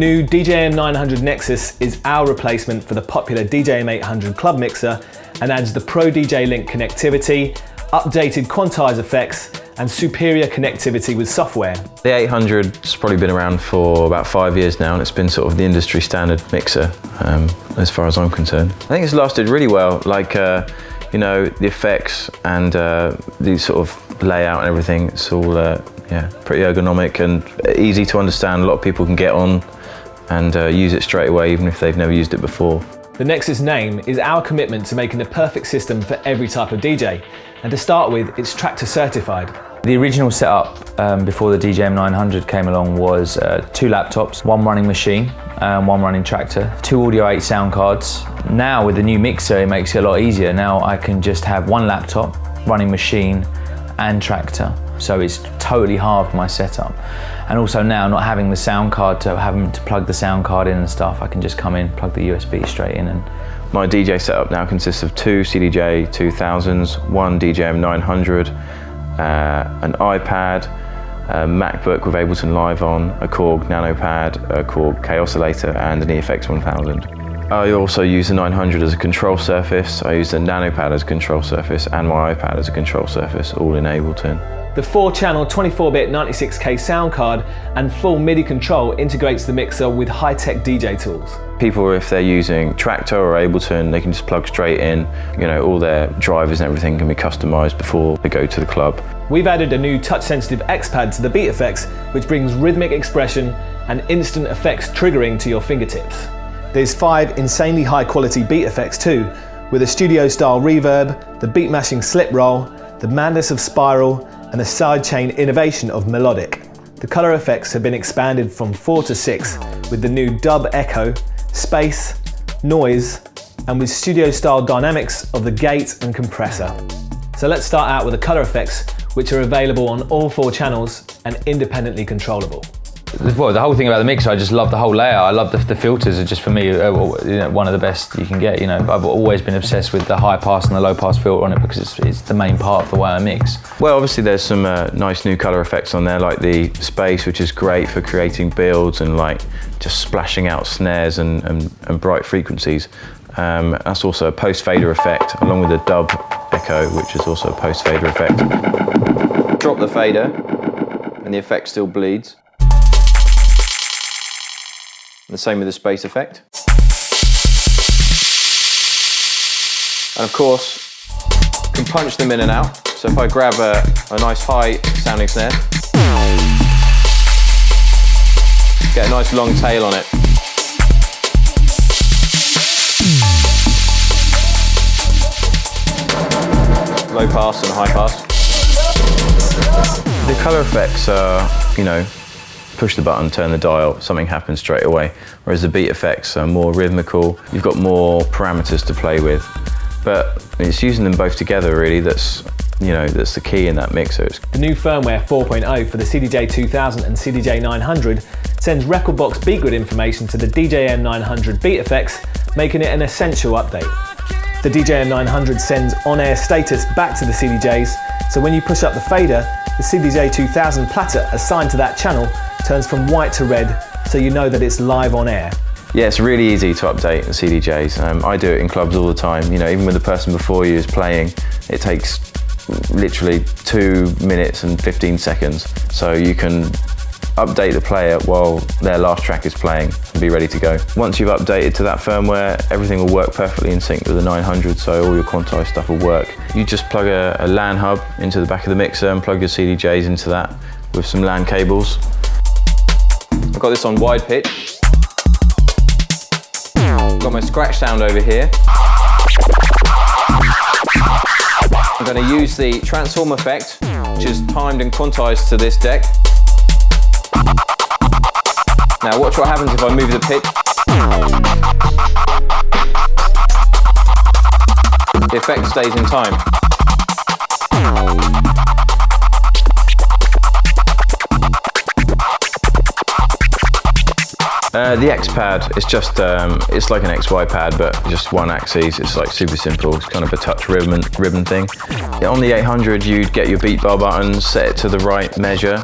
new DJM 900 Nexus is our replacement for the popular DJM 800 club mixer and adds the Pro DJ Link connectivity, updated quantized effects, and superior connectivity with software. The 800's probably been around for about 5 years now, and it's been sort of the industry standard mixer as far as I'm concerned. I think it's lasted really well, like you know, the effects and the sort of layout and everything. It's all yeah, pretty ergonomic and easy to understand. A lot of people can get on and use it straight away, even if they've never used it before. The Nexus name is our commitment to making the perfect system for every type of DJ. And to start with, it's Tractor certified. The original setup before the DJM 900 came along was 2 laptops, 1 running machine, 1 running Tractor, 2 Audio 8 sound cards. Now with the new mixer, it makes it a lot easier. Now I can just have 1 laptop, running machine and Tractor. So it's totally halved my setup. And also now not having the sound card, to having to plug the sound card in and stuff, I can just come in, plug the USB straight in. And my DJ setup now consists of 2 CDJ 2000s, 1 DJM 900, an iPad, a MacBook with Ableton Live on, a Korg Nano Pad, a Korg K Oscillator, and an EFX 1000. I also use the 900 as a control surface. I use the Nano Pad as a control surface and my iPad as a control surface, all in Ableton. The 4-channel 24-bit 96K sound card and full MIDI control integrates the mixer with high-tech DJ tools. People, if they're using Tractor or Ableton, they can just plug straight in. You know, all their drivers and everything can be customized before they go to the club. We've added a new touch-sensitive X-Pad to the beat effects, which brings rhythmic expression and instant effects triggering to your fingertips. There's 5 insanely high-quality beat effects too, with a studio-style reverb, the beat-mashing slip roll, the madness of spiral, and the sidechain innovation of melodic. The color effects have been expanded from 4 to 6 with the new dub echo, space, noise, and with studio-style dynamics of the gate and compressor. So let's start out with the color effects, which are available on all 4 channels and independently controllable. Well, the whole thing about the mixer, I just love the whole layout. I love the filters are just, for me, you know, one of the best you can get. You know, I've always been obsessed with the high pass and the low pass filter on it because it's the main part of the way I mix. Well, obviously there's some nice new color effects on there, like the space, which is great for creating builds and like just splashing out snares and bright frequencies. That's also a post fader effect, along with the dub echo, which is also a post fader effect. Drop the fader and the effect still bleeds. The same with the space effect. And of course, you can punch them in and out. So if I grab a nice high sounding snare, get a nice long tail on it. Low pass and high pass. The color effects are, you know, push the button, turn the dial, something happens straight away. Whereas the beat effects are more rhythmical. You've got more parameters to play with. But it's using them both together really that's, you know, that's the key in that mixer. The new firmware 4.0 for the CDJ 2000 and CDJ 900 sends rekordbox beat grid information to the DJM 900 beat effects, making it an essential update. The DJM 900 sends on-air status back to the CDJs, so when you push up the fader, the CDJ 2000 platter assigned to that channel turns from white to red, so you know that it's live on air. Yeah, it's really easy to update the CDJs. I do it in clubs all the time. You know, even when the person before you is playing, it takes literally 2 minutes and 15 seconds. So you can update the player while their last track is playing and be ready to go. Once you've updated to that firmware, everything will work perfectly in sync with the 900, so all your quantized stuff will work. You just plug a LAN hub into the back of the mixer and plug your CDJs into that with some LAN cables. I've got this on wide pitch. Got my scratch sound over here. I'm going to use the transform effect, which is timed and quantized to this deck. Now watch what happens if I move the pitch. The effect stays in time. The X-Pad is just, it's like an XY pad, but just one axis. It's like super simple. It's kind of a touch ribbon thing. On the 800, you'd get your beat bar buttons, set it to the right measure,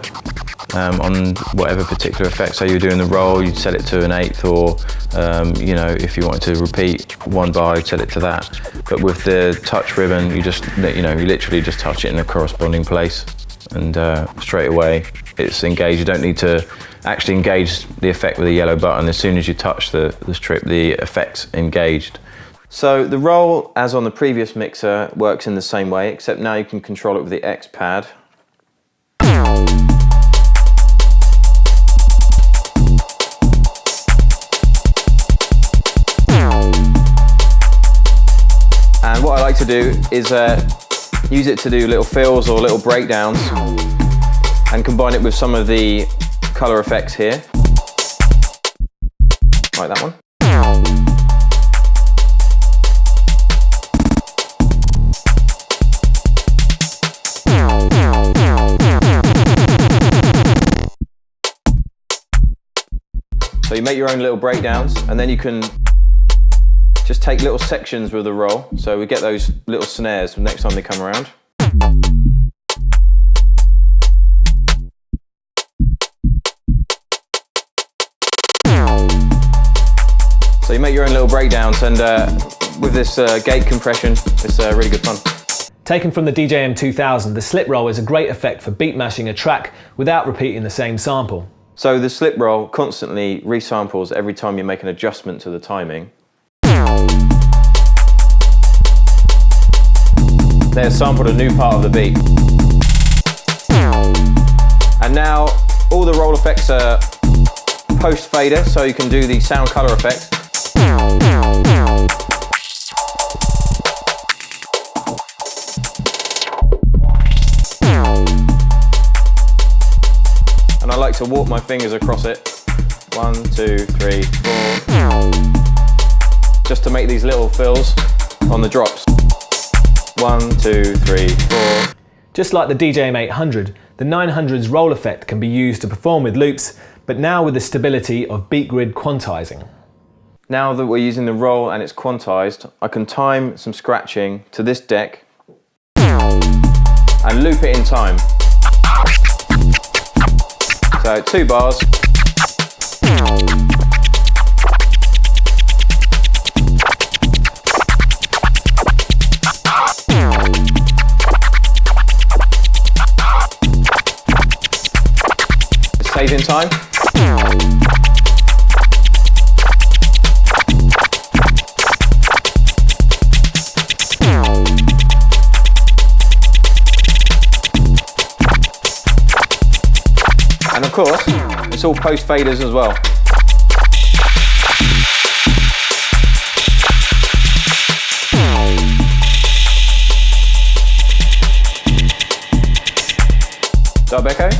on whatever particular effect. So you're doing the roll, you'd set it to an eighth, or you know, if you wanted to repeat one bar, you'd set it to that. But with the touch ribbon, you just, you know, you literally just touch it in a corresponding place, and straight away it's engaged. You don't need to actually engage the effect with a yellow button. As soon as you touch the strip, the effect's engaged. So the roll, as on the previous mixer, works in the same way, except now you can control it with the X pad. And what I like to do is use it to do little fills or little breakdowns, and combine it with some of the colour effects here, like that one. So you make your own little breakdowns, and then you can just take little sections with the roll. So we get those little snares next time they come around. So you make your own little breakdowns, and with this gate compression, it's really good fun. Taken from the DJM 2000, the slip roll is a great effect for beat mashing a track without repeating the same sample. So the slip roll constantly resamples every time you make an adjustment to the timing. They've sampled a new part of the beat. And now all the roll effects are post fader, so you can do the sound color effect. And I like to walk my fingers across it. 1, 2, 3, 4. Just to make these little fills on the drops. 1, 2, 3, 4. Just like the DJM 800, the 900's roll effect can be used to perform with loops, but now with the stability of beat grid quantizing. Now that we're using the roll and it's quantized, I can time some scratching to this deck and loop it in time. So 2 bars. It stays in time. And of course, it's all post faders as well. Dub echo.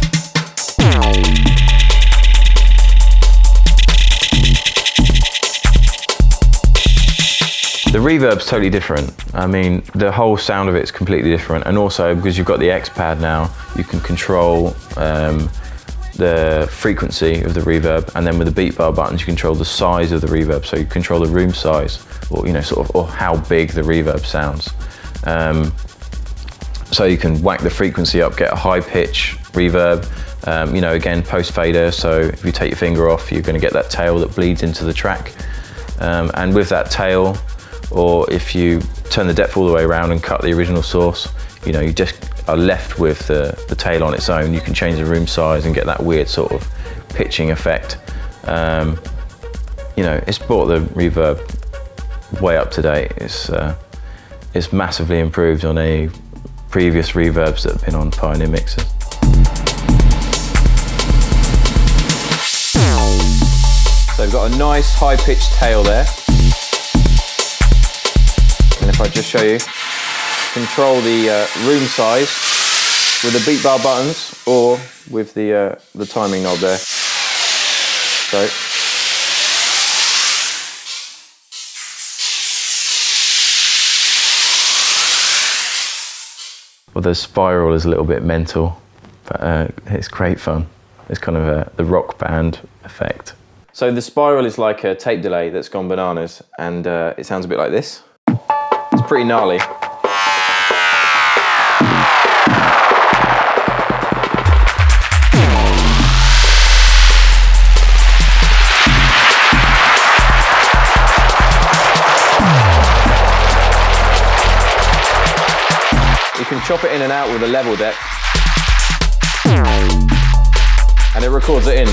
The reverb's totally different. I mean, the whole sound of it's completely different. And also, because you've got the X pad now, you can control the frequency of the reverb, and then with the beat bar buttons you control the size of the reverb, so you control the room size, or you know, sort of, or how big the reverb sounds. So you can whack the frequency up, get a high pitch reverb, you know, again post fader, so if you take your finger off you're going to get that tail that bleeds into the track, and with that tail, or if you turn the depth all the way around and cut the original source, you know, you just are left with the tail on its own. You can change the room size and get that weird sort of pitching effect. You know, it's brought the reverb way up to date. It's massively improved on any previous reverbs that have been on Pioneer mixers. So we've got a nice high-pitched tail there. And if I just show you, control the room size with the beat bar buttons or with the timing knob there. So well, the spiral is a little bit mental, but it's great fun. It's kind of the rock band effect. So the spiral is like a tape delay that's gone bananas, and it sounds a bit like this. It's pretty gnarly. You can chop it in and out with a level depth, and it records it in.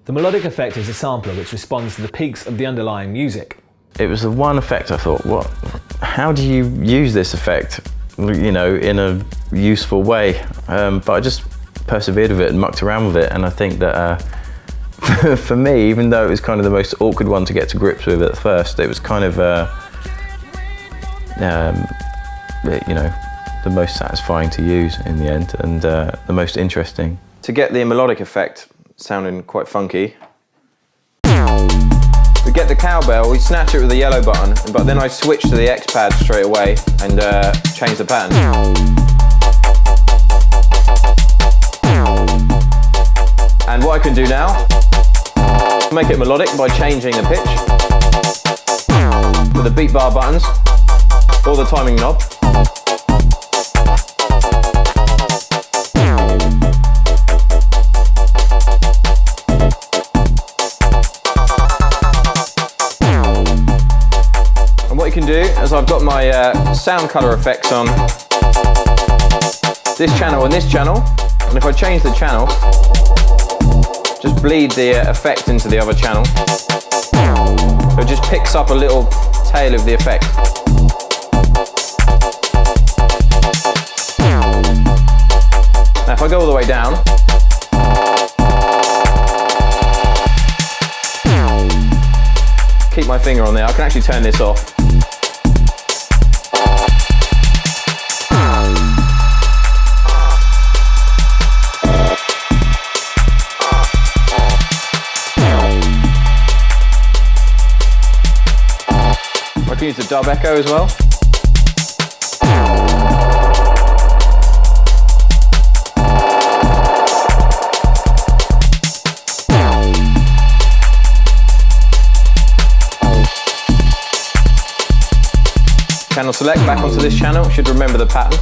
The melodic effect is a sampler which responds to the peaks of the underlying music. It was the one effect I thought, what? How do you use this effect, you know, in a useful way? But I just persevered with it and mucked around with it, and I think that for me, even though it was kind of the most awkward one to get to grips with at first, it was kind of, you know, the most satisfying to use in the end, and the most interesting. To get the melodic effect sounding quite funky, to get the cowbell, we snatch it with the yellow button, but then I switch to the X pad straight away and change the pattern. And what I can do now, make it melodic by changing the pitch with the beat bar buttons or the timing knob. And what you can do is I've got my sound color effects on this channel and this channel, and if I change the channel, just bleed the effect into the other channel. So it just picks up a little tail of the effect. Now if I go all the way down, keep my finger on there, I can actually turn this off. I can use the dub echo as well. Channel select back onto this channel, should remember the pattern.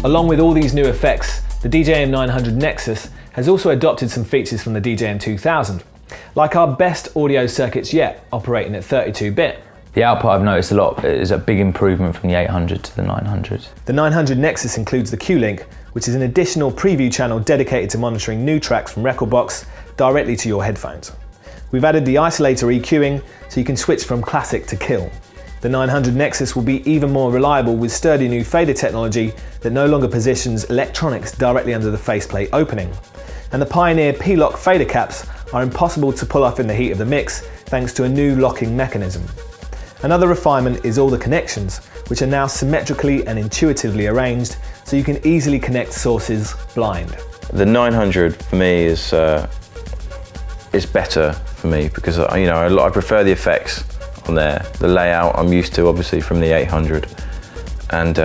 Along with all these new effects, the DJM 900 Nexus has also adopted some features from the DJM 2000, like our best audio circuits yet, operating at 32-bit. The output I've noticed a lot is a big improvement from the 800 to the 900. The 900 Nexus includes the Q-Link, which is an additional preview channel dedicated to monitoring new tracks from Rekordbox directly to your headphones. We've added the isolator EQing, so you can switch from classic to kill. The 900 Nexus will be even more reliable with sturdy new fader technology that no longer positions electronics directly under the faceplate opening. And the Pioneer P-Lock fader caps are impossible to pull off in the heat of the mix thanks to a new locking mechanism. Another refinement is all the connections, which are now symmetrically and intuitively arranged so you can easily connect sources blind. The 900 for me is better for me because you know, I prefer the effects on there. The layout I'm used to obviously from the 800, and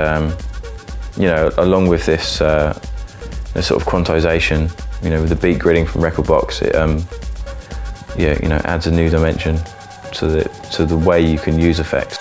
you know, along with this sort of quantization, you know, with the beat gridding from Rekordbox, it yeah, you know, adds a new dimension to the way you can use effects.